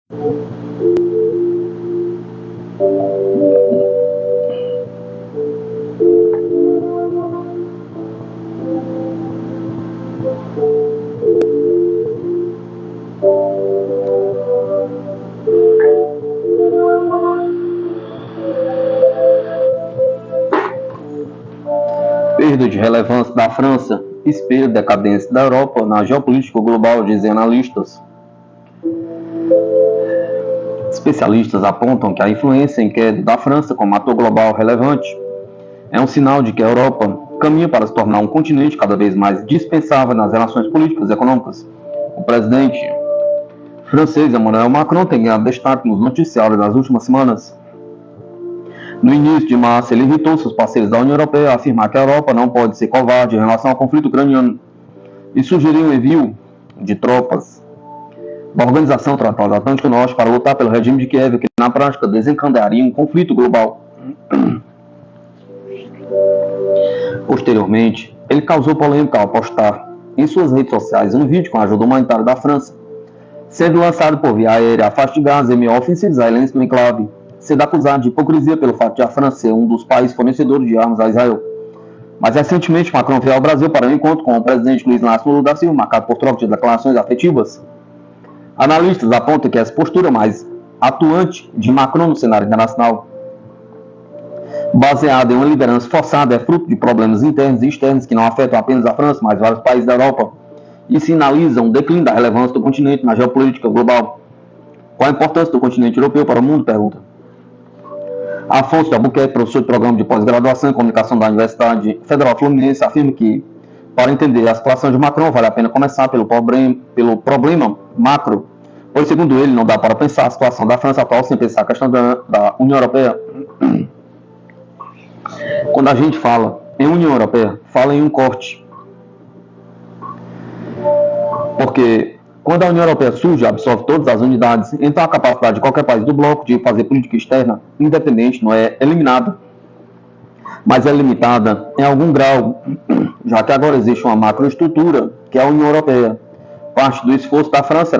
Perda de relevância da França, espelho decadência da Europa na geopolítica global, dizem analistas. Especialistas apontam que a influência em queda da França como ator global relevante é um sinal de que a Europa caminha para se tornar um continente cada vez mais dispensável nas relações políticas e econômicas. O presidente francês Emmanuel Macron tem ganhado destaque nos noticiários nas últimas semanas. No início de março, ele irritou seus parceiros da União Europeia a afirmar que a Europa não pode ser covarde em relação ao conflito ucraniano e sugeriu o envio de tropas da Organização Tratado Atlântico Norte para lutar pelo regime de Kiev, que na prática desencadearia um conflito global. Posteriormente, ele causou polêmica ao postar em suas redes sociais um vídeo com a ajuda humanitária da França, sendo lançado por via aérea a faixa de Gaza em meio a ofensiva israelense no enclave, sendo acusado de hipocrisia pelo fato de a França ser um dos países fornecedores de armas a Israel. Mas recentemente, Macron veio ao Brasil para um encontro com o presidente Luiz Inácio Lula da Silva, marcado por troca de declarações afetivas. Analistas apontam que essa postura mais atuante de Macron no cenário internacional, baseada em uma liderança forçada, é fruto de problemas internos e externos que não afetam apenas a França, mas vários países da Europa, e sinalizam um declínio da relevância do continente na geopolítica global. Qual a importância do continente europeu para o mundo? Pergunta Afonso de Albuquerque, professor de programa de pós-graduação em comunicação da Universidade Federal Fluminense, afirma que, para entender a situação de Macron, vale a pena começar pelo problema macro, pois, segundo ele, não dá para pensar a situação da França atual sem pensar a questão da União Europeia. Quando a gente fala em União Europeia, fala em um corte. Porque quando a União Europeia surge, absorve todas as unidades, então a capacidade de qualquer país do bloco de fazer política externa independente não é eliminada, mas é limitada em algum grau, já que agora existe uma macroestrutura, que é a União Europeia. Parte do esforço da França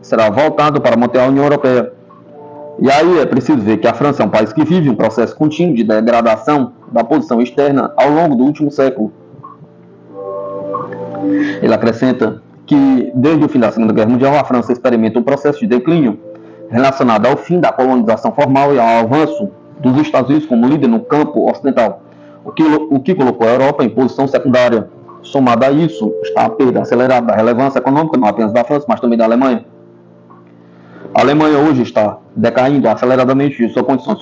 será voltado para manter a União Europeia. E aí é preciso ver que a França é um país que vive um processo contínuo de degradação da posição externa ao longo do último século. Ele acrescenta que, desde o fim da Segunda Guerra Mundial, a França experimenta um processo de declínio relacionado ao fim da colonização formal e ao avanço dos Estados Unidos como líder no campo ocidental, o que colocou a Europa em posição secundária. Somado a isso, está a perda acelerada da relevância econômica, não apenas da França, mas também da Alemanha. A Alemanha hoje está decaindo aceleradamente de sua condição de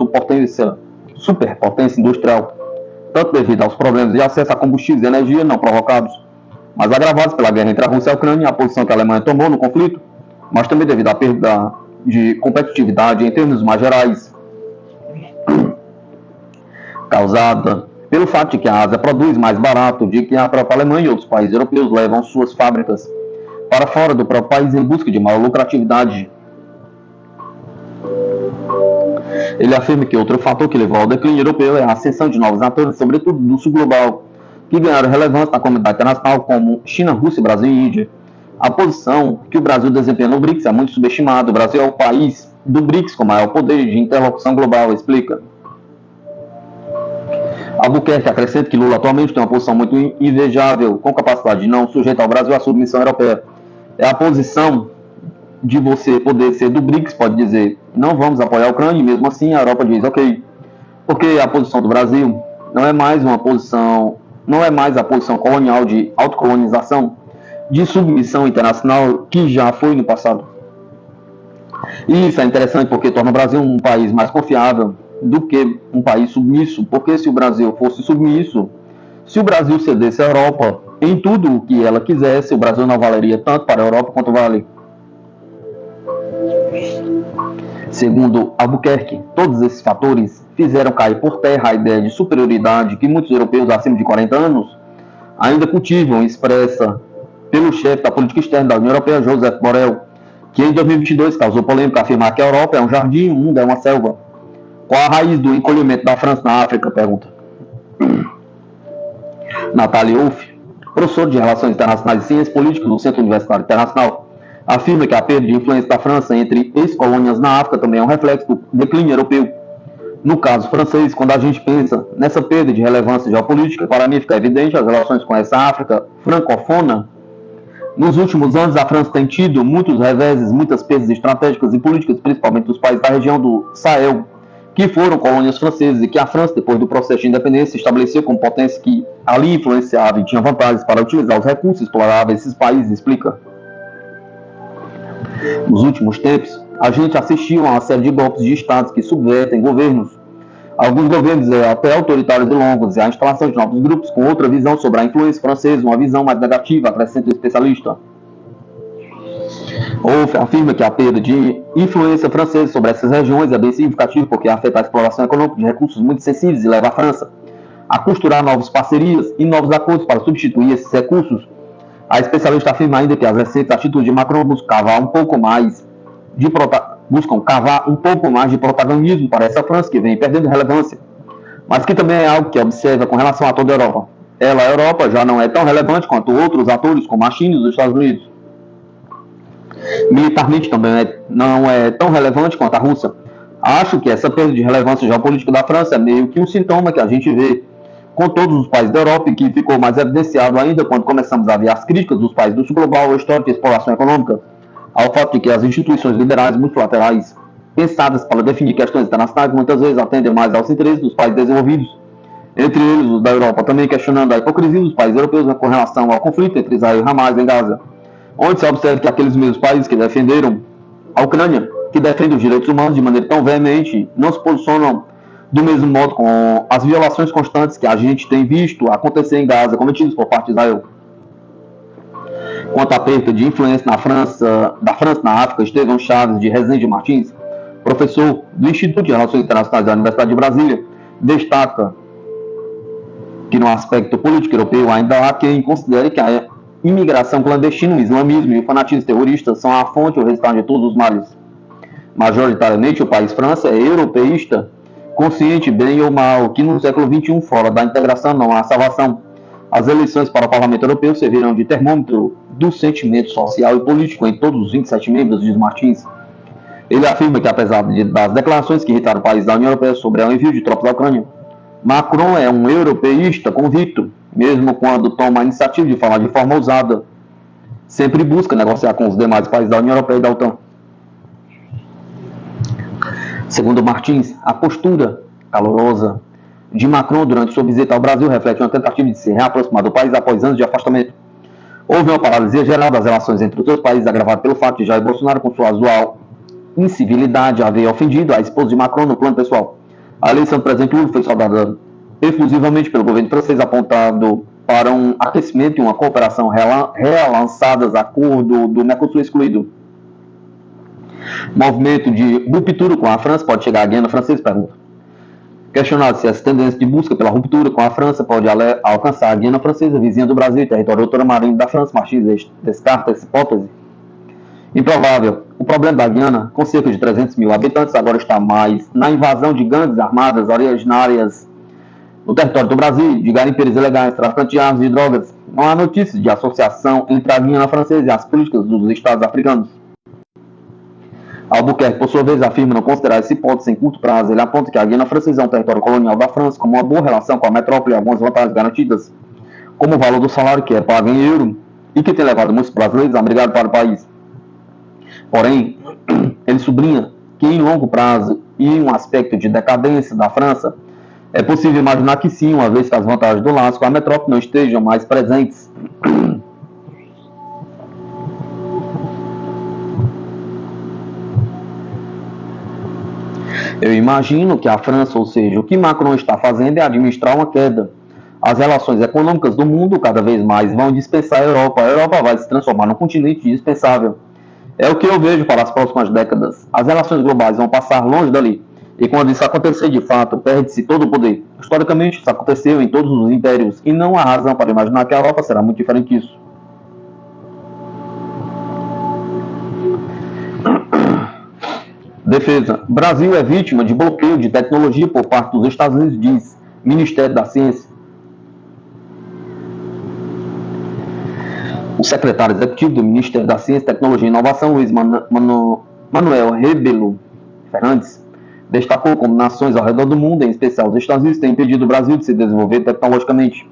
superpotência industrial, tanto devido aos problemas de acesso a combustíveis e energia não provocados, mas agravados pela guerra entre a Rússia e a Ucrânia e a posição que a Alemanha tomou no conflito, mas também devido à perda de competitividade em termos mais gerais, causada pelo fato de que a Ásia produz mais barato do que a própria Alemanha, e outros países europeus levam suas fábricas para fora do próprio país em busca de maior lucratividade. Ele afirma que outro fator que levou ao declínio europeu é a ascensão de novos atores, sobretudo do sul global, que ganharam relevância na comunidade internacional, como China, Rússia, Brasil e Índia. A posição que o Brasil desempenha no BRICS é muito subestimada. O Brasil é o país do BRICS com maior poder de interlocução global, explica. Albuquerque acrescenta que Lula atualmente tem uma posição muito invejável, com capacidade de não sujeitar o Brasil à submissão europeia. É a posição de você poder ser do BRICS, pode dizer, não vamos apoiar a Ucrânia, e mesmo assim a Europa diz, ok, porque a posição do Brasil não é mais a posição colonial de autocolonização, de submissão internacional que já foi no passado. E isso é interessante porque torna o Brasil um país mais confiável do que um país submisso, porque se o Brasil fosse submisso, se o Brasil cedesse à Europa em tudo o que ela quisesse, o Brasil não valeria tanto para a Europa quanto vale. Segundo Albuquerque, todos esses fatores fizeram cair por terra a ideia de superioridade que muitos europeus acima de 40 anos ainda cultivam, expressa pelo chefe da política externa da União Europeia, Josep Borrell, que em 2022 causou polêmica afirmar que a Europa é um jardim, o mundo é uma selva. Qual a raiz do encolhimento da França na África? Pergunta Natália Wolff, professor de Relações Internacionais e Ciências Políticas do Centro Universitário Internacional, Afirma que a perda de influência da França entre ex-colônias na África também é um reflexo do declínio europeu. No caso francês, quando a gente pensa nessa perda de relevância geopolítica, para mim fica evidente as relações com essa África francófona. Nos últimos anos, a França tem tido muitos reveses, muitas perdas estratégicas e políticas, principalmente dos países da região do Sahel, que foram colônias francesas e que a França, depois do processo de independência, se estabeleceu como potência que ali influenciava e tinha vantagens para utilizar os recursos exploráveis desses países, explica. Nos últimos tempos, a gente assistiu a uma série de golpes de estados que subvertem governos. Alguns governos até autoritários e longos, e a instalação de novos grupos com outra visão sobre a influência francesa, uma visão mais negativa, acrescenta o especialista. Wolff afirma que a perda de influência francesa sobre essas regiões é bem significativa porque afeta a exploração econômica de recursos muito sensíveis e leva a França a costurar novas parcerias e novos acordos para substituir esses recursos. A especialista afirma ainda que as recentes atitudes de Macron buscam cavar um pouco mais de protagonismo para essa França que vem perdendo relevância, mas que também é algo que observa com relação a toda a Europa. A Europa, já não é tão relevante quanto outros atores como a China e os Estados Unidos. Militarmente também não é tão relevante quanto a Rússia. Acho que essa perda de relevância geopolítica da França é meio que um sintoma que a gente vê com todos os países da Europa e que ficou mais evidenciado ainda quando começamos a ver as críticas dos países do sul global ao histórico de exploração econômica, ao fato de que as instituições liberais multilaterais, pensadas para definir questões internacionais, muitas vezes atendem mais aos interesses dos países desenvolvidos, entre eles os da Europa, também questionando a hipocrisia dos países europeus com relação ao conflito entre Israel e Hamas em Gaza, onde se observa que aqueles mesmos países que defenderam a Ucrânia, que defendem os direitos humanos de maneira tão veemente, não se posicionam do mesmo modo com as violações constantes que a gente tem visto acontecer em Gaza, cometidas por parte de Israel. Quanto à perda de influência da França na África, Estevão Chaves de Rezende Martins, professor do Instituto de Relações Internacionais da Universidade de Brasília, destaca que no aspecto político europeu ainda há quem considere que a imigração clandestina, o islamismo e o fanatismo terrorista são a fonte ou o resultado de todos os males. Majoritariamente, o país França é europeísta, consciente, bem ou mal, que no século XXI, fora da integração, não há salvação. As eleições para o Parlamento Europeu servirão de termômetro do sentimento social e político em todos os 27 membros, diz Martins. Ele afirma que, apesar das declarações que irritaram o país da União Europeia sobre o envio de tropas à Ucrânia, Macron é um europeísta convicto, mesmo quando toma a iniciativa de falar de forma ousada. Sempre busca negociar com os demais países da União Europeia e da OTAN. Segundo Martins, a postura calorosa de Macron durante sua visita ao Brasil reflete uma tentativa de se reaproximar do país após anos de afastamento. Houve uma paralisia geral das relações entre os dois países, agravada pelo fato de Jair Bolsonaro, com sua usual incivilidade, haver ofendido a esposa de Macron no plano pessoal. A eleição do presidente Lula foi saudada efusivamente pelo governo francês, apontado para um aquecimento e uma cooperação relançadas a acordo do Mercosul excluído. Movimento de ruptura com a França pode chegar à Guiana Francesa? Pergunta. Questionado se essa tendência de busca pela ruptura com a França pode alcançar a Guiana Francesa, vizinha do Brasil e território ultramarino da França, Martins descarta essa hipótese. Improvável. O problema da Guiana, com cerca de 300 mil habitantes, agora está mais na invasão de gangues armadas originárias no território do Brasil, de garimpeiros ilegais, traficantes de armas e drogas. Não há notícias de associação entre a Guiana Francesa e as políticas dos estados africanos. Albuquerque, por sua vez, afirma não considerar essa hipótese em curto prazo. Ele aponta que a Guiana Francesa é um território colonial da França, com uma boa relação com a metrópole e algumas vantagens garantidas, como o valor do salário, que é pago em euro, e que tem levado muitos brasileiros a migrar para o país. Porém, ele sublinha que em longo prazo e em um aspecto de decadência da França, é possível imaginar que sim, uma vez que as vantagens do laço com a metrópole não estejam mais presentes. Eu imagino que a França, ou seja, o que Macron está fazendo é administrar uma queda. As relações econômicas do mundo cada vez mais vão dispensar a Europa. A Europa vai se transformar num continente dispensável. É o que eu vejo para as próximas décadas. As relações globais vão passar longe dali. E quando isso acontecer de fato, perde-se todo o poder. Historicamente, isso aconteceu em todos os impérios. E não há razão para imaginar que a Europa será muito diferente disso. Defesa. Brasil é vítima de bloqueio de tecnologia por parte dos Estados Unidos, diz Ministério da Ciência. O secretário executivo do Ministério da Ciência, Tecnologia e Inovação, Luiz Manuel Rebelo Fernandes, destacou como nações ao redor do mundo, em especial os Estados Unidos, têm impedido o Brasil de se desenvolver tecnologicamente.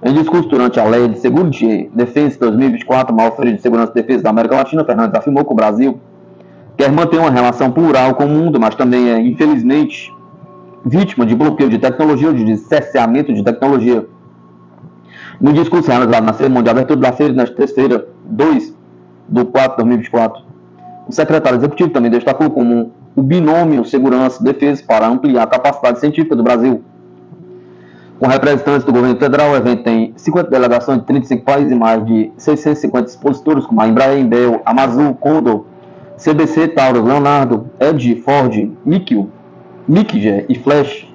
Em discurso durante a Lei de Security Defense 2024, maior feira de segurança e defesa da América Latina, Fernandes afirmou que o Brasil quer manter uma relação plural com o mundo, mas também é, infelizmente, vítima de bloqueio de tecnologia ou de cerceamento de tecnologia. No discurso realizado na cerimônia de abertura da feira, nesta terça-feira, 2/4/2024, o secretário executivo também destacou como o binômio segurança-defesa para ampliar a capacidade científica do Brasil. Com representantes do governo federal, o evento tem 50 delegações de 35 países e mais de 650 expositores, como a Embraer, Bell, Amazon, Condor, CBC, Taurus, Leonardo, Edge, Ford, Mickey e Flash.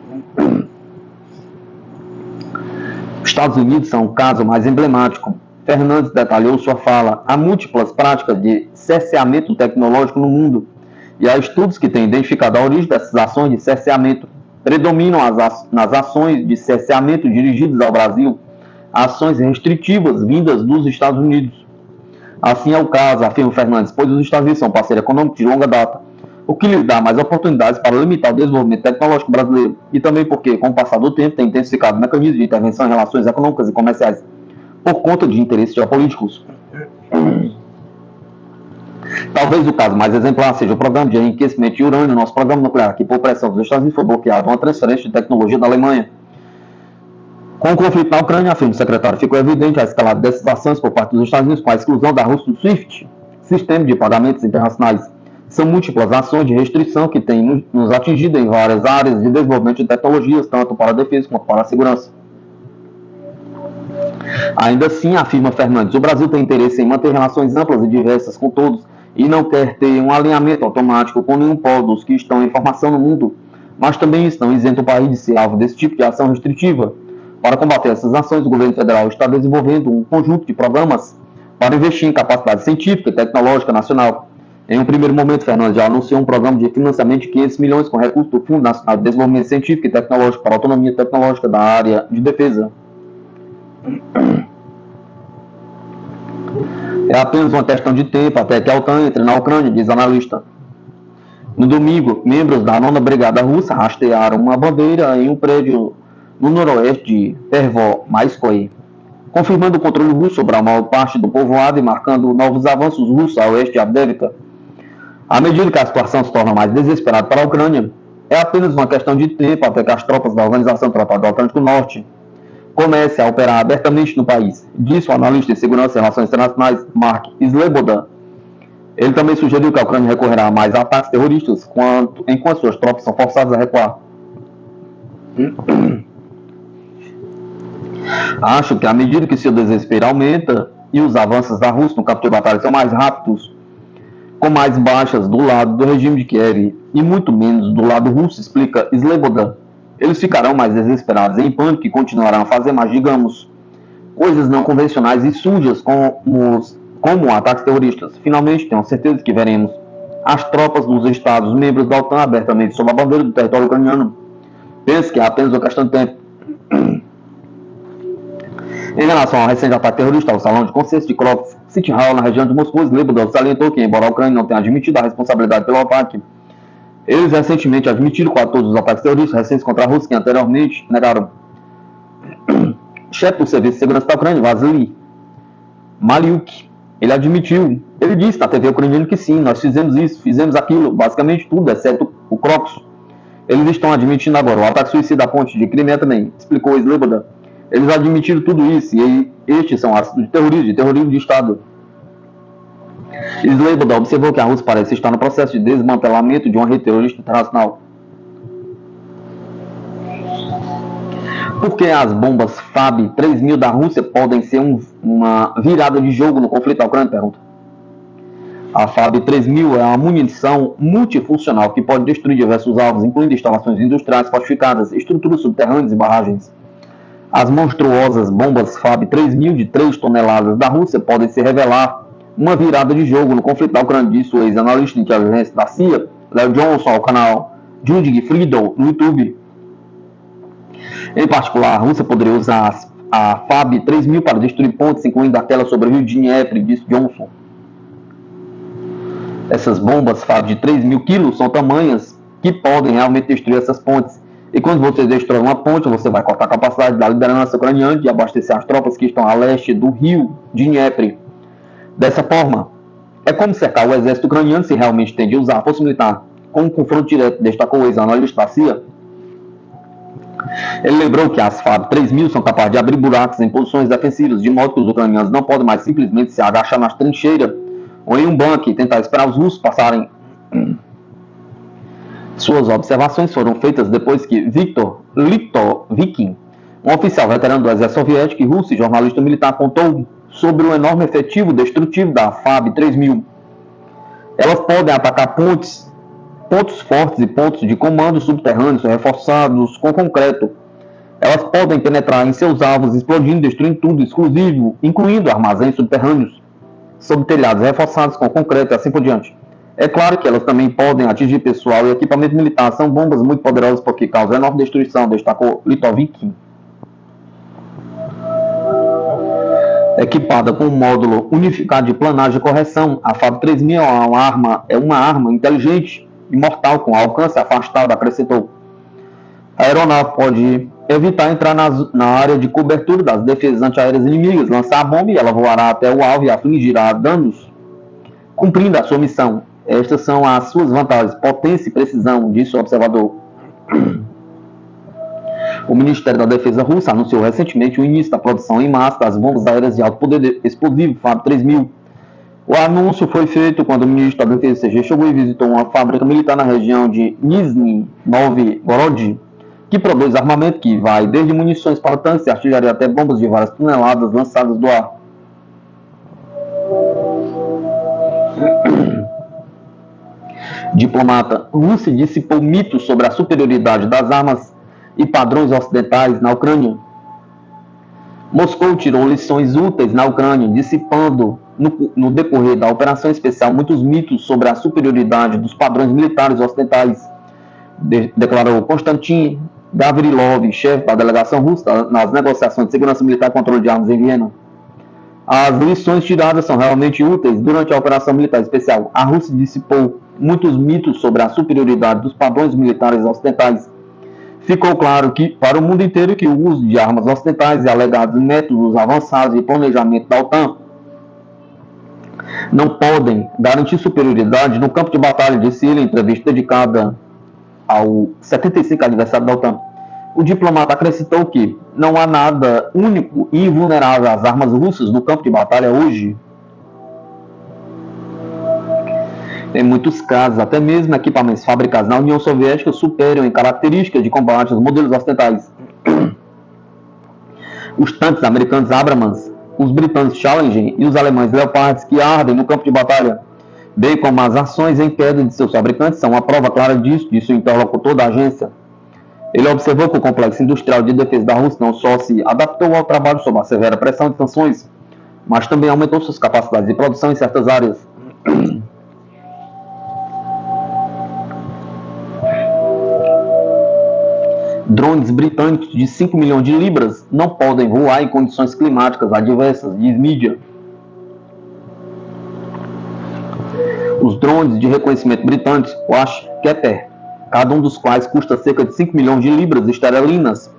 Os Estados Unidos são o caso mais emblemático. Fernandes detalhou sua fala. Há múltiplas práticas de cerceamento tecnológico no mundo e há estudos que têm identificado a origem dessas ações de cerceamento. Predominam nas ações de cerceamento dirigidas ao Brasil ações restritivas vindas dos Estados Unidos. Assim é o caso, afirma Fernandes, pois os Estados Unidos são parceiros econômicos de longa data, o que lhes dá mais oportunidades para limitar o desenvolvimento tecnológico brasileiro, e também porque, com o passar do tempo, tem intensificado mecanismos de intervenção em relações econômicas e comerciais, por conta de interesses geopolíticos. Talvez o caso mais exemplar seja o programa de enriquecimento de urânio, nosso programa nuclear, que por pressão dos Estados Unidos foi bloqueado, uma transferência de tecnologia da Alemanha. Com o conflito na Ucrânia, afirma o secretário, ficou evidente a escalada dessas ações por parte dos Estados Unidos com a exclusão da Rússia do SWIFT, Sistema de Pagamentos Internacionais. São múltiplas ações de restrição que têm nos atingido em várias áreas de desenvolvimento de tecnologias, tanto para a defesa quanto para a segurança. Ainda assim, afirma Fernandes, o Brasil tem interesse em manter relações amplas e diversas com todos e não quer ter um alinhamento automático com nenhum polo dos que estão em formação no mundo, mas também estão isentos o país de ser alvo desse tipo de ação restritiva. Para combater essas ações, o governo federal está desenvolvendo um conjunto de programas para investir em capacidade científica e tecnológica nacional. Em um primeiro momento, Fernandes já anunciou um programa de financiamento de 500 milhões com recursos do Fundo Nacional de Desenvolvimento Científico e Tecnológico para a autonomia tecnológica da área de defesa. É apenas uma questão de tempo até que a OTAN entre na Ucrânia, diz analista. No domingo, membros da 9ª Brigada Russa hastearam uma bandeira em um prédio no noroeste de Pervomaiskoye, confirmando o controle russo sobre a maior parte do povoado e marcando novos avanços russos a oeste de Avdiivka. À medida que a situação se torna mais desesperada para a Ucrânia, é apenas uma questão de tempo até que as tropas da Organização do Tratado do Atlântico Norte comecem a operar abertamente no país, disse o analista de segurança e relações internacionais Mark Sleboda. Ele também sugeriu que a Ucrânia recorrerá a mais ataques terroristas enquanto suas tropas são forçadas a recuar. Acho que à medida que seu desespero aumenta e os avanços da Rússia no campo de batalha são mais rápidos, com mais baixas do lado do regime de Kiev e muito menos do lado russo, explica Sleboda, eles ficarão mais desesperados em pânico e continuarão a fazer mais, digamos, coisas não convencionais e sujas como ataques terroristas. Finalmente, tenho certeza que veremos as tropas dos Estados membros da OTAN abertamente sob a bandeira do território ucraniano. Penso que é apenas uma questão de tempo. Em relação ao recente ataque terrorista ao salão de concertos de Krokov City Hall, na região de Moscou, Sleboda salientou que, embora a Ucrânia não tenha admitido a responsabilidade pelo ataque, eles recentemente admitiram quase todos os ataques terroristas recentes contra a Rússia que anteriormente negaram. O chefe do Serviço de Segurança da Ucrânia, Vasily Maliuk, ele disse na TV ucraniana que sim, nós fizemos isso, fizemos aquilo, basicamente tudo, exceto o Krokov. Eles estão admitindo agora o ataque suicida à ponte de Crimeia também, explicou Sleboda. Eles admitiram tudo isso e estes são atos de terrorismo de Estado. Sleboda observou que a Rússia parece estar no processo de desmantelamento de uma rede terrorista internacional. Por que as bombas FAB 3000 da Rússia podem ser uma virada de jogo no conflito da Ucrânia? Pergunta. A FAB 3000 é uma munição multifuncional que pode destruir diversos alvos, incluindo instalações industriais fortificadas, estruturas subterrâneas e barragens. As monstruosas bombas FAB 3000 de 3 toneladas da Rússia podem se revelar uma virada de jogo no conflito da Ucrânia, disse o ex-analista de inteligência da CIA, Léo Johnson, ao canal Judge Friedel no YouTube. Em particular, a Rússia poderia usar a FAB 3000 para destruir pontes, incluindo aquela sobre o rio Dnieper, disse Johnson. Essas bombas FAB de 3.000 quilos são tamanhas que podem realmente destruir essas pontes. E quando você destrói uma ponte, você vai cortar a capacidade da liderança ucraniana de abastecer as tropas que estão a leste do rio Dnieper. Dessa forma, é como cercar o exército ucraniano se realmente tende a usar a força militar com um confronto direto, destacou o ex-analista da CIA. Ele lembrou que as FAB 3000 são capazes de abrir buracos em posições defensivas, de modo que os ucranianos não podem mais simplesmente se agachar nas trincheiras ou em um bunker e tentar esperar os russos passarem. Suas observações foram feitas depois que Viktor Litovikin, um oficial veterano do exército soviético e russo e jornalista militar, contou sobre o enorme efetivo destrutivo da FAB 3000. Elas podem atacar pontos fortes e pontos de comando subterrâneos reforçados com concreto. Elas podem penetrar em seus alvos, explodindo, destruindo tudo, incluindo armazéns subterrâneos, sob telhados reforçados com concreto e assim por diante. É claro que elas também podem atingir pessoal e equipamento militar. São bombas muito poderosas porque causam enorme destruição, destacou Litovikin. Equipada com um módulo unificado de planagem e correção, a FAB 3000 é uma arma inteligente e mortal com alcance afastado, acrescentou. A aeronave pode evitar entrar na área de cobertura das defesas antiaéreas inimigas, lançar a bomba e ela voará até o alvo e afligirá danos, cumprindo a sua missão. Estas são as suas vantagens, potência e precisão, disse o observador. O Ministério da Defesa russo anunciou recentemente o início da produção em massa das bombas aéreas de alto poder explosivo FAB 3000. O anúncio foi feito quando o ministro da Defesa Sergei Shoigu visitou uma fábrica militar na região de Nizhny Novgorod, que produz armamento que vai desde munições para tanques e artilharia até bombas de várias toneladas lançadas do ar. Diplomata: Rússia dissipou mitos sobre a superioridade das armas e padrões ocidentais na Ucrânia. Moscou tirou lições úteis na Ucrânia, dissipando no decorrer da operação especial muitos mitos sobre a superioridade dos padrões militares ocidentais, declarou Konstantin Gavrilov, chefe da delegação russa nas negociações de segurança militar e controle de armas em Viena. As lições tiradas são realmente úteis durante a operação militar especial. A Rússia dissipou muitos mitos sobre a superioridade dos padrões militares ocidentais. Ficou claro que, para o mundo inteiro, que o uso de armas ocidentais e alegados métodos avançados de planejamento da OTAN não podem garantir superioridade no campo de batalha, disse ele em entrevista dedicada ao 75º aniversário da OTAN. O diplomata acrescentou que não há nada único e invulnerável às armas russas no campo de batalha hoje. Em muitos casos, até mesmo equipamentos fabricados na União Soviética superam em características de combate os modelos ocidentais. Os tanques americanos Abrams, os britânicos Challenger e os alemães Leopard que ardem no campo de batalha, bem como as ações em queda de seus fabricantes, são uma prova clara disso, disse o interlocutor da agência. Ele observou que o complexo industrial de defesa da Rússia não só se adaptou ao trabalho sob a severa pressão de sanções, mas também aumentou suas capacidades de produção em certas áreas. Drones britânicos de 5 milhões de libras não podem voar em condições climáticas adversas, diz mídia. Os drones de reconhecimento britânicos Watchkeeper, cada um dos quais custa cerca de 5 milhões de libras esterlinas,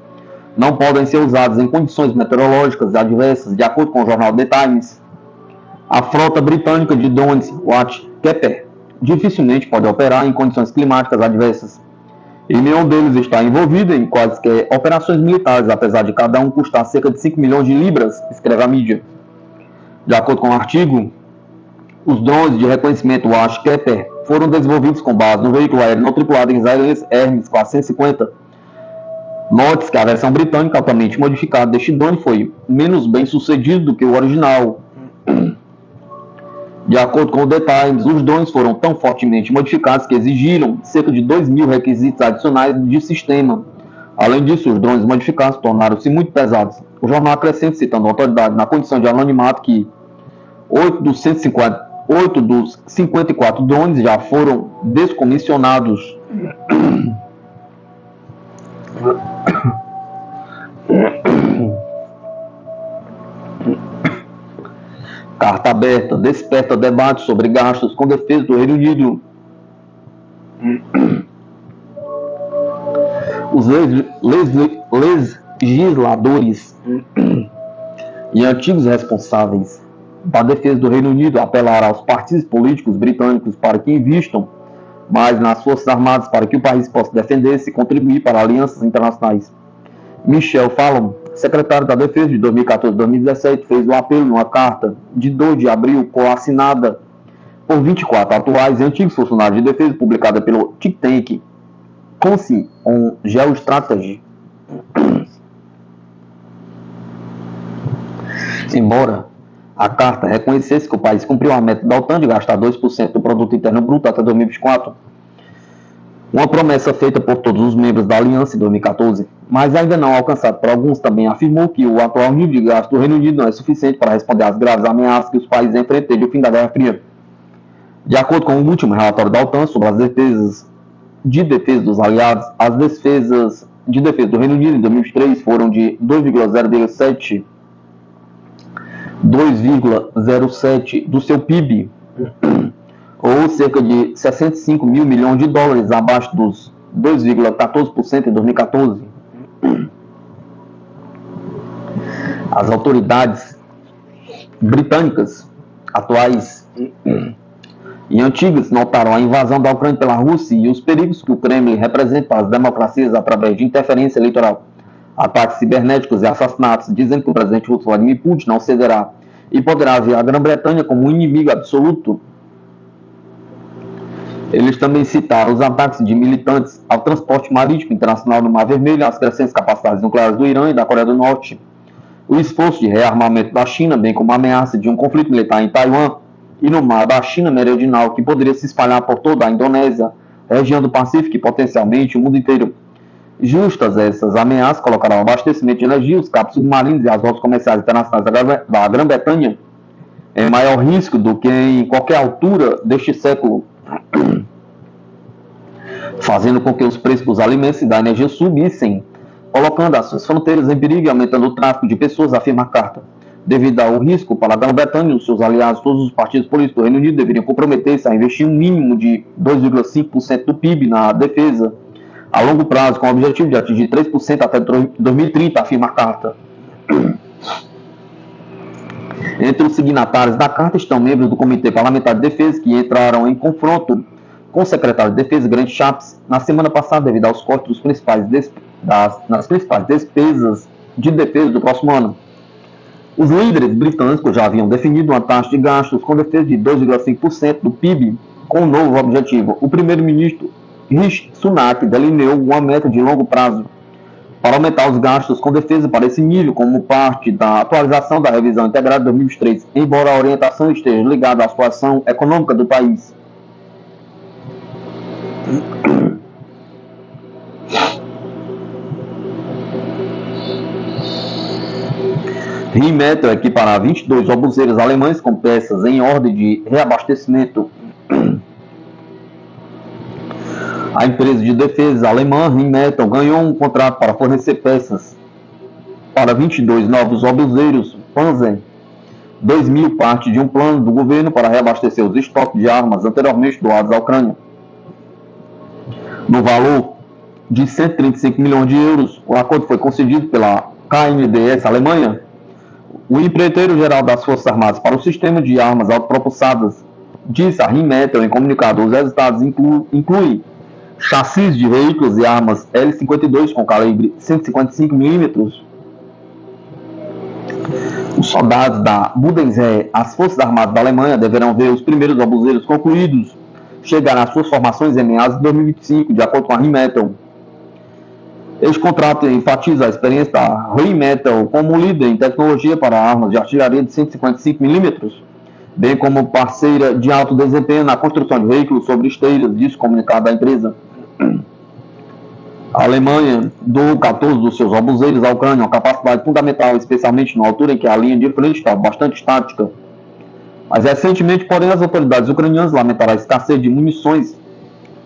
não podem ser usados em condições meteorológicas adversas, de acordo com o jornal The Times. A frota britânica de drones Watchkeeper dificilmente pode operar em condições climáticas adversas. E nenhum deles está envolvido em quaisquer operações militares, apesar de cada um custar cerca de 5 milhões de libras, escreve a mídia. De acordo com o artigo, os drones de reconhecimento Watchkeeper foram desenvolvidos com base no veículo aéreo não tripulado israelense Hermes 450. Note que a versão britânica altamente modificada deste drone foi menos bem sucedido do que o original. De acordo com o The Times, os drones foram tão fortemente modificados que exigiram cerca de 2.000 requisitos adicionais de sistema. Além disso, os drones modificados tornaram-se muito pesados. O jornal acrescenta, citando a autoridade na condição de anonimato, que 8 dos 54 drones já foram descomissionados. Carta aberta desperta debate sobre gastos com defesa do Reino Unido. Os legisladores e antigos responsáveis da defesa do Reino Unido apelaram aos partidos políticos britânicos para que invistam mais nas Forças Armadas para que o país possa defender-se e contribuir para alianças internacionais. Michel Fallon, secretário da Defesa de 2014-2017, fez o apelo numa carta de 2 de abril assinada por 24 atuais e antigos funcionários de defesa publicada pelo think tank Council on Geostrategy. Embora a carta reconhecesse que o país cumpriu a meta da OTAN de gastar 2% do produto interno bruto até 2024, uma promessa feita por todos os membros da aliança em 2014, mas ainda não alcançada por alguns, também afirmou que o atual nível de gasto do Reino Unido não é suficiente para responder às graves ameaças que os países enfrentam desde o fim da Guerra Fria. De acordo com o último relatório da OTAN sobre as despesas de defesa dos aliados, as despesas de defesa do Reino Unido em 2023 foram de 2,07% do seu PIB, ou cerca de 65 mil milhões de dólares, abaixo dos 2,14% em 2014. As autoridades britânicas atuais e antigas notaram a invasão da Ucrânia pela Rússia e os perigos que o Kremlin representa para as democracias através de interferência eleitoral, ataques cibernéticos e assassinatos, dizendo que o presidente russo Vladimir Putin não cederá e poderá ver a Grã-Bretanha como um inimigo absoluto. Eles também citaram os ataques de militantes ao transporte marítimo internacional no Mar Vermelho, as crescentes capacidades nucleares do Irã e da Coreia do Norte, o esforço de rearmamento da China, bem como a ameaça de um conflito militar em Taiwan e no mar da China Meridional, que poderia se espalhar por toda a Indonésia, região do Pacífico e potencialmente o mundo inteiro. Justas essas ameaças colocarão o abastecimento de energia, os cabos submarinos e as rotas comerciais internacionais da Grã-Bretanha em maior risco do que em qualquer altura deste século, fazendo com que os preços dos alimentos e da energia subissem, colocando as suas fronteiras em perigo e aumentando o tráfico de pessoas, afirma a carta. Devido ao risco para a Grã-Bretanha e os seus aliados, todos os partidos políticos do Reino Unido deveriam comprometer-se a investir um mínimo de 2,5% do PIB na defesa a longo prazo, com o objetivo de atingir 3% até 2030, afirma a carta. Entre os signatários da carta estão membros do Comitê Parlamentar de Defesa, que entraram em confronto com o secretário de Defesa, Grant Shapps, na semana passada, devido aos cortes nas principais despesas de defesa do próximo ano. Os líderes britânicos já haviam definido uma taxa de gastos com defesa de 2,5% do PIB, com um novo objetivo. O primeiro-ministro Rishi Sunak delineou uma meta de longo prazo para aumentar os gastos com defesa para esse nível, como parte da atualização da revisão integrada de 2023, embora a orientação esteja ligada à situação econômica do país. Rheinmetall equipará 22 obuseiros alemães com peças em ordem de reabastecimento. A empresa de defesa alemã Rheinmetall ganhou um contrato para fornecer peças para 22 novos obuseiros Panzer 2000, parte de um plano do governo para reabastecer os estoques de armas anteriormente doados à Ucrânia. No valor de 135 milhões de euros, o acordo foi concedido pela KNDS Alemanha. O empreiteiro-geral das Forças Armadas para o sistema de armas autopropulsadas disse a Rheinmetall em comunicado: os resultados incluem chassis de veículos e armas L-52 com calibre 155 mm. Os soldados da Bundeswehr, as Forças Armadas da Alemanha, deverão ver os primeiros obuseiros concluídos chegar às suas formações em meados de 2025, de acordo com a Rheinmetall. Este contrato enfatiza a experiência da Rheinmetall como líder em tecnologia para armas de artilharia de 155 mm, bem como parceira de alto desempenho na construção de veículos sobre esteiras, disse o comunicado da empresa. A Alemanha doou 14 dos seus obuseiros à Ucrânia, uma capacidade fundamental, especialmente na altura em que a linha de frente estava bastante estática. Mas recentemente, porém, as autoridades ucranianas lamentaram a escassez de munições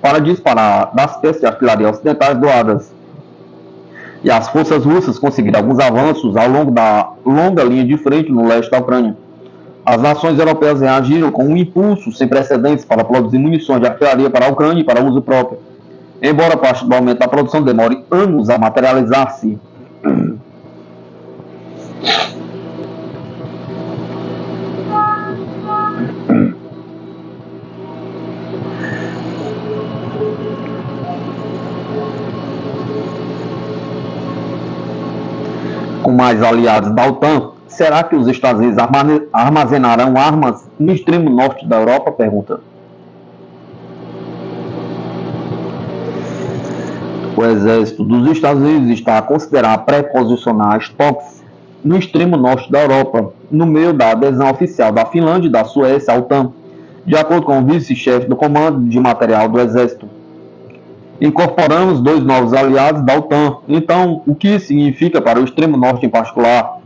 para disparar das peças de artilharia ocidentais doadas. E as forças russas conseguiram alguns avanços ao longo da longa linha de frente no leste da Ucrânia. As nações europeias reagiram com um impulso sem precedentes para produzir munições de artilharia para a Ucrânia e para uso próprio, embora parte do aumento da produção demore anos a materializar-se. Com mais aliados da OTAN, será que os Estados Unidos armazenarão armas no extremo norte da Europa? Pergunta. O exército dos Estados Unidos está a considerar pré-posicionar estoques no extremo norte da Europa, no meio da adesão oficial da Finlândia e da Suécia à OTAN, de acordo com o vice-chefe do Comando de Material do Exército. Incorporamos 2 novos aliados da OTAN. Então, o que isso significa para o extremo norte em particular?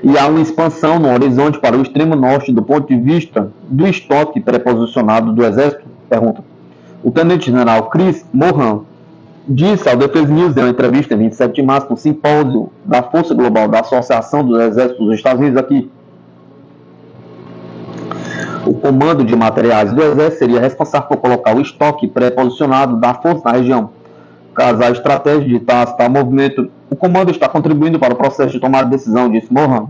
E há uma expansão no horizonte para o extremo norte do ponto de vista do estoque pré-posicionado do Exército? Pergunta. O tenente-general Chris Mohan disse ao Defense News em uma entrevista em 27 de março no simpósio da Força Global da Associação dos Exércitos dos Estados Unidos aqui. O comando de materiais do Exército seria responsável por colocar o estoque pré-posicionado da força na região. Caso a estratégia de tal movimento, o comando está contribuindo para o processo de tomar decisão, disse Mohan.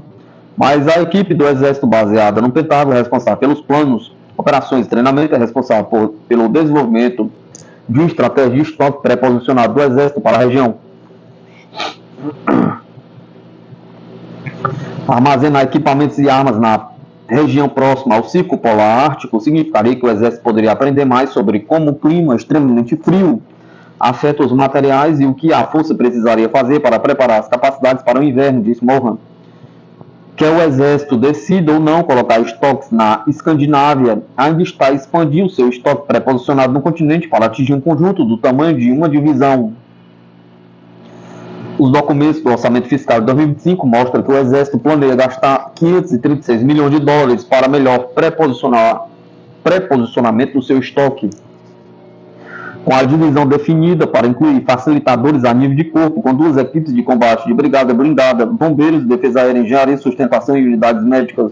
Mas a equipe do Exército baseada no Pentágono é responsável pelos planos, operações e treinamento, é responsável pelo desenvolvimento de uma estratégia de estoque pré-posicionado do Exército para a região. Armazenar equipamentos e armas na região próxima ao Círculo Polar Ártico significaria que o Exército poderia aprender mais sobre como o clima extremamente frio afeta os materiais e o que a força precisaria fazer para preparar as capacidades para o inverno, disse Mohan. Quer o Exército decida ou não colocar estoques na Escandinávia, ainda está a expandir o seu estoque pré-posicionado no continente para atingir um conjunto do tamanho de uma divisão. Os documentos do orçamento fiscal de 2025 mostram que o Exército planeja gastar 536 milhões de dólares para melhor pré-posicionamento do seu estoque, com a divisão definida para incluir facilitadores a nível de corpo, com 2 equipes de combate de brigada blindada, bombeiros, defesa aérea, engenharia, sustentação e unidades médicas.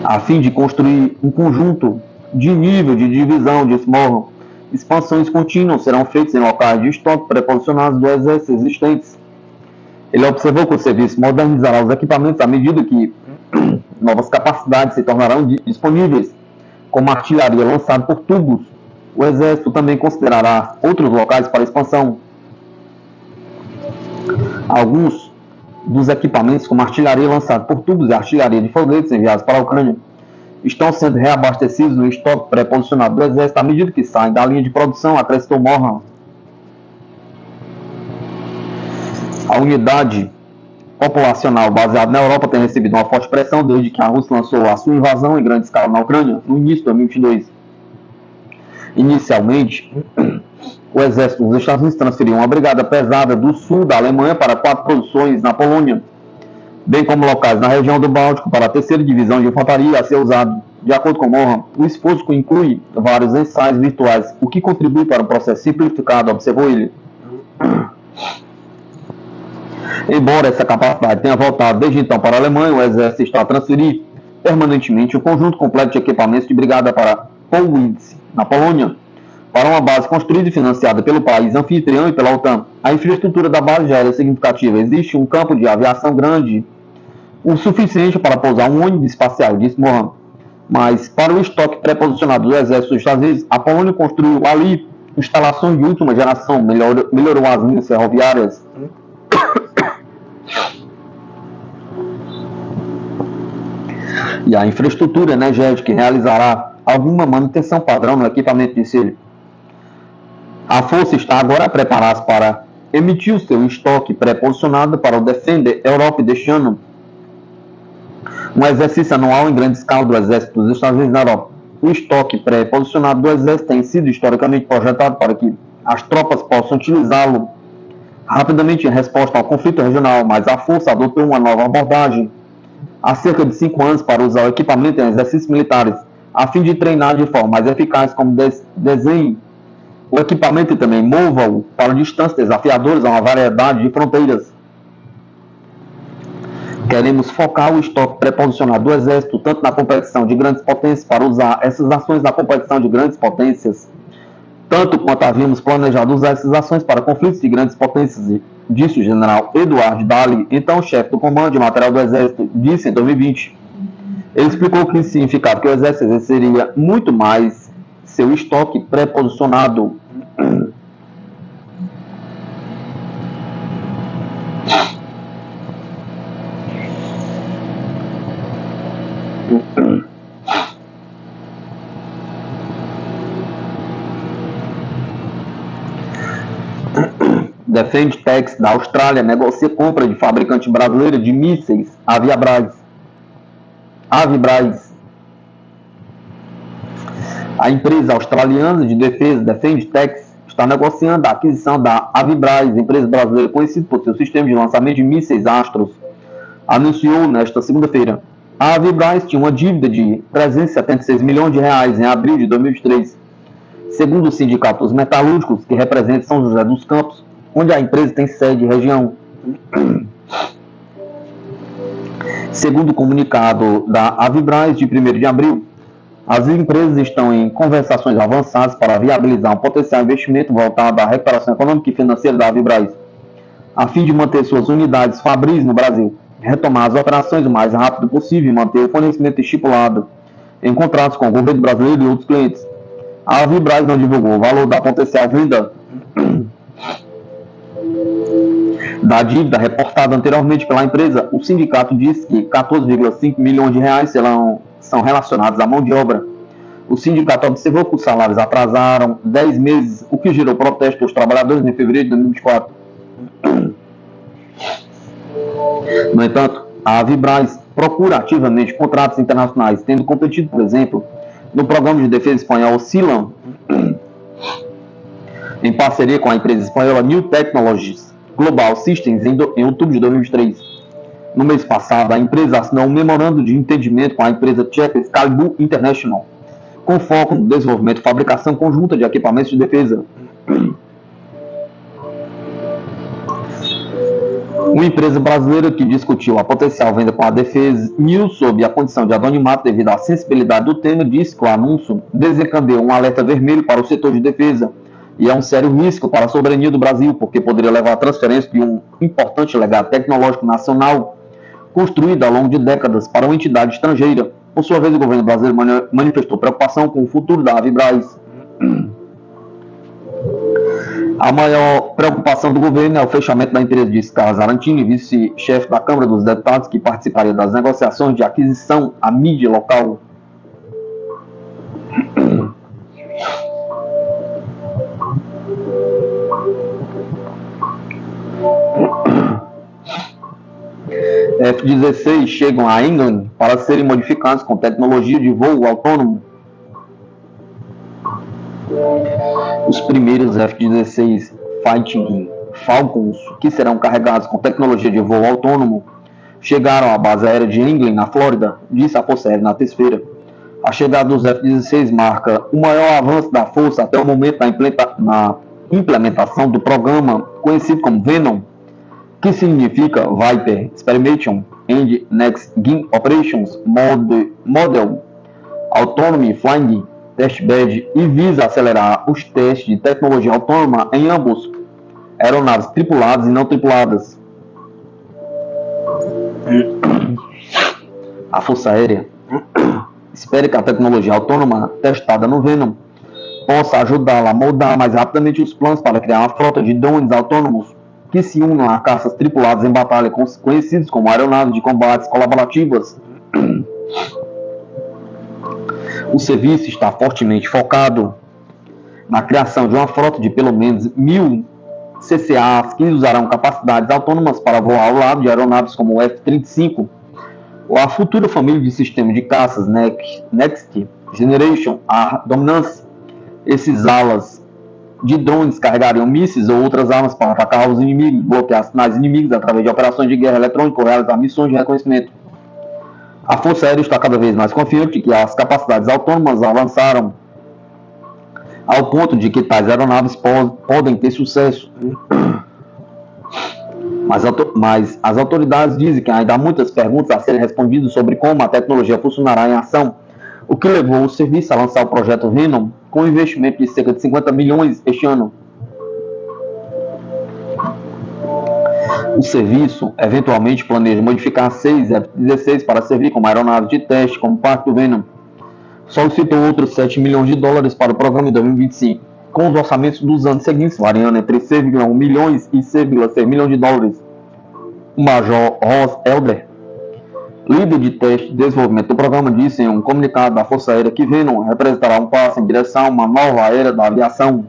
A fim de construir um conjunto de nível de divisão, disse Mohan, expansões contínuas serão feitas em locais de estoque pré-posicionados do Exército existentes. Ele observou que o serviço modernizará os equipamentos à medida que novas capacidades se tornarão disponíveis, como artilharia lançada por tubos. O Exército também considerará outros locais para expansão. Alguns dos equipamentos, como artilharia lançada por tubos e artilharia de foguetes enviados para a Ucrânia, estão sendo reabastecidos no estoque pré-posicionado do Exército à medida que saem da linha de produção, acrescentou Mohan. A unidade populacional baseada na Europa tem recebido uma forte pressão desde que a Rússia lançou a sua invasão em grande escala na Ucrânia no início de 2022. Inicialmente, o Exército dos Estados Unidos transferiu uma brigada pesada do sul da Alemanha para 4 posições na Polônia, bem como locais na região do Báltico para a 3ª Divisão de Infantaria a ser usado. De acordo com Mohan, o esforço inclui vários ensaios virtuais, o que contribui para um processo simplificado, observou ele. Embora essa capacidade tenha voltado desde então para a Alemanha, o Exército está a transferir permanentemente um conjunto completo de equipamentos de brigada para Police, na Polônia, para uma base construída e financiada pelo país anfitrião e pela OTAN. A infraestrutura da base já era significativa. Existe um campo de aviação grande, o suficiente para pousar um ônibus espacial, disse Mohan. Mas, para o estoque pré-posicionado do Exército dos Estados Unidos, a Polônia construiu ali instalações de última geração, melhorou as linhas ferroviárias. E a infraestrutura energética realizará alguma manutenção padrão no equipamento, disse ele. A força está agora a preparar-se para emitir o seu estoque pré-posicionado para o Defender Europe deste ano, um exercício anual em grande escala do Exército dos Estados Unidos na Europa. O estoque pré-posicionado do Exército tem sido historicamente projetado para que as tropas possam utilizá-lo rapidamente em resposta ao conflito regional, mas a força adotou uma nova abordagem há cerca de 5 anos para usar o equipamento em exercícios militares, a fim de treinar de forma mais eficaz como desenho O equipamento também mova-o para distâncias desafiadoras a uma variedade de fronteiras. Queremos focar o estoque pré-posicionado do Exército tanto na competição de grandes potências para usar essas ações na competição de grandes potências, tanto quanto havíamos planejado usar essas ações para conflitos de grandes potências, disse o general Eduardo Daly, então chefe do Comando de Material do Exército, disse em 2020. Ele explicou que isso significava que o Exército exerceria muito mais seu estoque pré-posicionado. Defense da Austrália negocia compra de fabricante brasileira de mísseis Avibraz. A empresa australiana de defesa Defense está negociando a aquisição da Avibraz, empresa brasileira conhecida por seu sistema de lançamento de mísseis Astros, anunciou nesta segunda-feira. A Avibraz tinha uma dívida de 376 milhões de reais em abril de 2023. Segundo o Sindicato dos Metalúrgicos, que representa São José dos Campos, onde a empresa tem sede e região. Segundo o comunicado da Avibraz de 1º de abril, as empresas estão em conversações avançadas para viabilizar um potencial investimento voltado à recuperação econômica e financeira da Avibraz, a fim de manter suas unidades fabris no Brasil, retomar as operações o mais rápido possível e manter o fornecimento estipulado em contratos com o governo brasileiro e outros clientes. A Avibraz não divulgou o valor da potencial venda da dívida reportada anteriormente pela empresa. O sindicato disse que 14,5 milhões de reais são relacionados à mão de obra. O sindicato observou que os salários atrasaram 10 meses, o que gerou protesto dos trabalhadores em fevereiro de 2024. No entanto, a Avibraz procura ativamente contratos internacionais, tendo competido, por exemplo, no programa de defesa espanhol SILAM, em parceria com a empresa espanhola New Technologies Global Systems em outubro de 2023. No mês passado, a empresa assinou um memorando de entendimento com a empresa tcheca Excalibur International, com foco no desenvolvimento e fabricação conjunta de equipamentos de defesa. Uma empresa brasileira que discutiu a potencial venda com a Defesa News sob a condição de anonimato devido à sensibilidade do tema, disse que o anúncio desencadeou um alerta vermelho para o setor de defesa e é um sério risco para a soberania do Brasil, porque poderia levar à transferência de um importante legado tecnológico nacional construído ao longo de décadas para uma entidade estrangeira. Por sua vez, o governo brasileiro manifestou preocupação com o futuro da Avibraz. A maior preocupação do governo é o fechamento da empresa, disse Carlos Arantini, vice-chefe da Câmara dos Deputados, que participaria das negociações de aquisição à mídia local. F-16 chegam a England para serem modificados com tecnologia de voo autônomo. Os primeiros F-16 Fighting Falcons, que serão carregados com tecnologia de voo autônomo, chegaram à base aérea de England, na Flórida, disse a Força Aérea na terça-feira. A chegada dos F-16 marca o maior avanço da força até o momento na implementação do programa conhecido como Venom, que significa Viper Experimentation and Next Gen Operations Model Autonomy Flying Testbed, e visa acelerar os testes de tecnologia autônoma em ambos aeronaves tripuladas e não tripuladas. A Força Aérea espera que a tecnologia autônoma testada no Venom possa ajudá-la a moldar mais rapidamente os planos para criar uma frota de drones autônomos que se unam a caças tripuladas em batalha, conhecidos como aeronaves de combates colaborativas. O serviço está fortemente focado na criação de uma frota de pelo menos 1.000 CCAs que usarão capacidades autônomas para voar ao lado de aeronaves como o F-35 ou a futura família de sistemas de caças Next Generation Air Dominance. Esses alas de drones carregariam mísseis ou outras armas para atacar os inimigos, bloquear sinais inimigas através de operações de guerra eletrônica ou realizar missões de reconhecimento. A Força Aérea está cada vez mais confiante que as capacidades autônomas ao ponto de que tais aeronaves podem ter sucesso. Mas as autoridades dizem que ainda há muitas perguntas a serem respondidas sobre como a tecnologia funcionará em ação, o que levou o serviço a lançar o projeto Venom, com um investimento de cerca de 50 milhões este ano. O serviço eventualmente planeja modificar 6 F-16 para servir como aeronaves de teste como parte do Venom. Solicitou outros 7 milhões de dólares para o programa em 2025, com os orçamentos dos anos seguintes variando entre 6,1 milhões e 6,6 milhões de dólares. O Major Ross Elder, líder de teste e desenvolvimento do programa, disse em um comunicado da Força Aérea que Venom representará um passo em direção a uma nova era da aviação.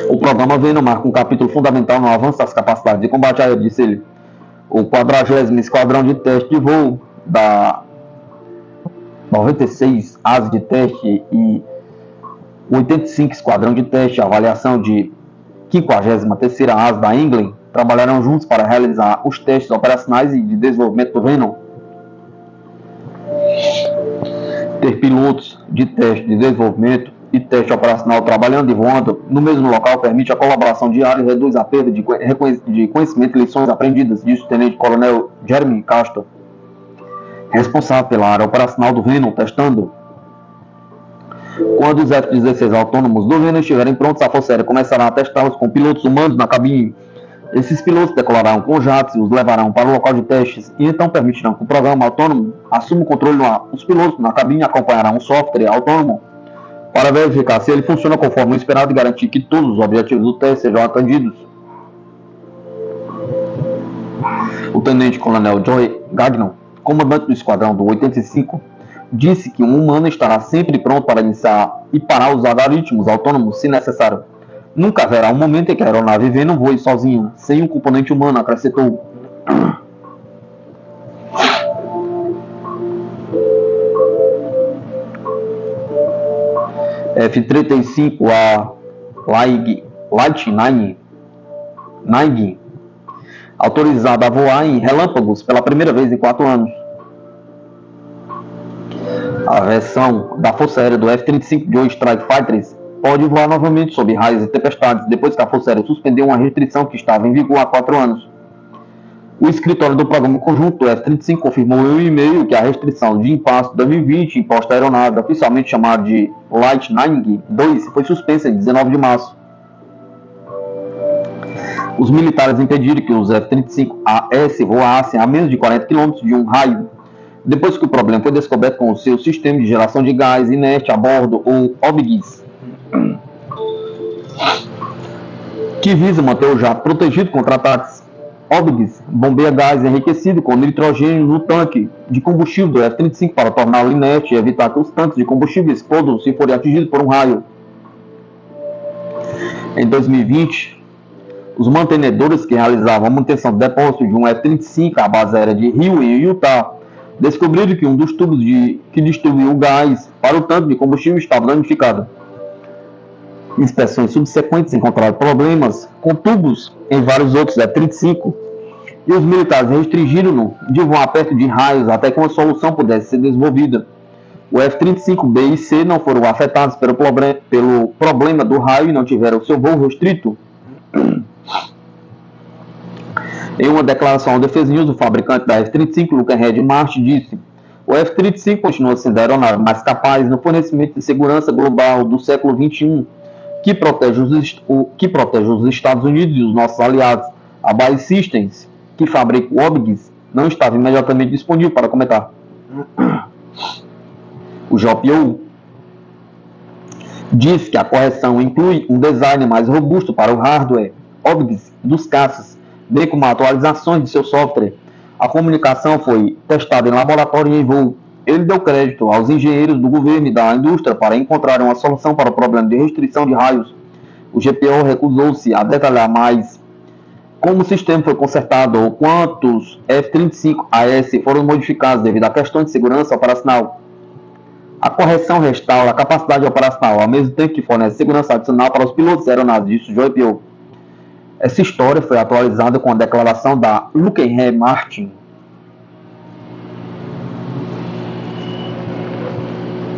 O programa Venom marca um capítulo fundamental no avanço das capacidades de combate aéreo, disse ele. O 40º Esquadrão de Teste de Voo da 96 Asa de Teste e o 85 Esquadrão de Teste, a avaliação de 53ª Asa da England, trabalharam juntos para realizar os testes operacionais e de desenvolvimento do Venom. Ter pilotos de teste de desenvolvimento e teste operacional trabalhando e voando no mesmo local permite a colaboração diária e reduz a perda de conhecimento e lições aprendidas, disse o Tenente-Coronel Jeremy Castor, responsável pela área operacional do Venom, testando. Quando os F-16 autônomos do Venom estiverem prontos, a Força Aérea começará a testá-los com pilotos humanos na cabine. Esses pilotos decolarão com jatos e os levarão para o local de testes e então permitirão que o programa autônomo assuma o controle no ar. Os pilotos na cabine acompanharão um software autônomo para verificar se ele funciona conforme o esperado e garantir que todos os objetivos do teste sejam atendidos. O Tenente-Coronel Joy Gagnon, comandante do esquadrão do 85, disse que um humano estará sempre pronto para iniciar e parar os algoritmos autônomos se necessário. Nunca haverá um momento em que a aeronave Venom voe sozinha, sem um componente humano, acrescentou. F-35A Lightning, autorizada a voar em relâmpagos pela primeira vez em 4 anos. A versão da Força Aérea do F-35 Joint Strike Fighters pode voar novamente sob raios e tempestades, depois que a Força Aérea suspendeu uma restrição que estava em vigor há 4 anos. O escritório do programa conjunto do F-35 confirmou em um e-mail que a restrição de impasse 2020 imposta à aeronave, oficialmente chamada de Lightning II, foi suspensa em 19 de março. Os militares impediram que os F-35AS voassem a menos de 40 km de um raio, depois que o problema foi descoberto com o seu sistema de geração de gás inerte a bordo, ou OBGYS, que visa manter o jato protegido contra ataques. OBGYS bombeia gás enriquecido com nitrogênio no tanque de combustível do F-35 para torná-lo inerte e evitar que os tanques de combustível explodam se forem atingidos por um raio. Em 2020, os mantenedores que realizavam a manutenção do depósito de um F-35 à base aérea de Rio, em Utah, descobriram que um dos tubos que distribuiu o gás para o tanque de combustível estava danificado. Inspeções subsequentes encontraram problemas com tubos em vários outros F-35 e os militares restringiram-no de voar perto de raios até que uma solução pudesse ser desenvolvida. O F-35B e C não foram afetados pelo problema do raio e não tiveram seu voo restrito. Em uma declaração ao Defense News, o fabricante da F-35, Lockheed Martin, disse: o F-35 continua sendo a aeronave mais capaz no fornecimento de segurança global do século XXI, que protege os Estados Unidos e os nossos aliados. A BAE Systems, que fabrica o OBGYS, não estava imediatamente disponível para comentar. O JPO diz que a correção inclui um design mais robusto para o hardware OBGYS dos caças, bem como atualizações de seu software. A comunicação foi testada em laboratório e em voo. Ele deu crédito aos engenheiros do governo e da indústria para encontrar uma solução para o problema de restrição de raios. O GPO recusou-se a detalhar mais como o sistema foi consertado ou quantos F-35AS foram modificados devido a questões de segurança operacional. A correção restaura a capacidade operacional, ao mesmo tempo que fornece segurança adicional para os pilotos e aeronaves, disse o JPO. Essa história foi atualizada com a declaração da Lockheed Martin.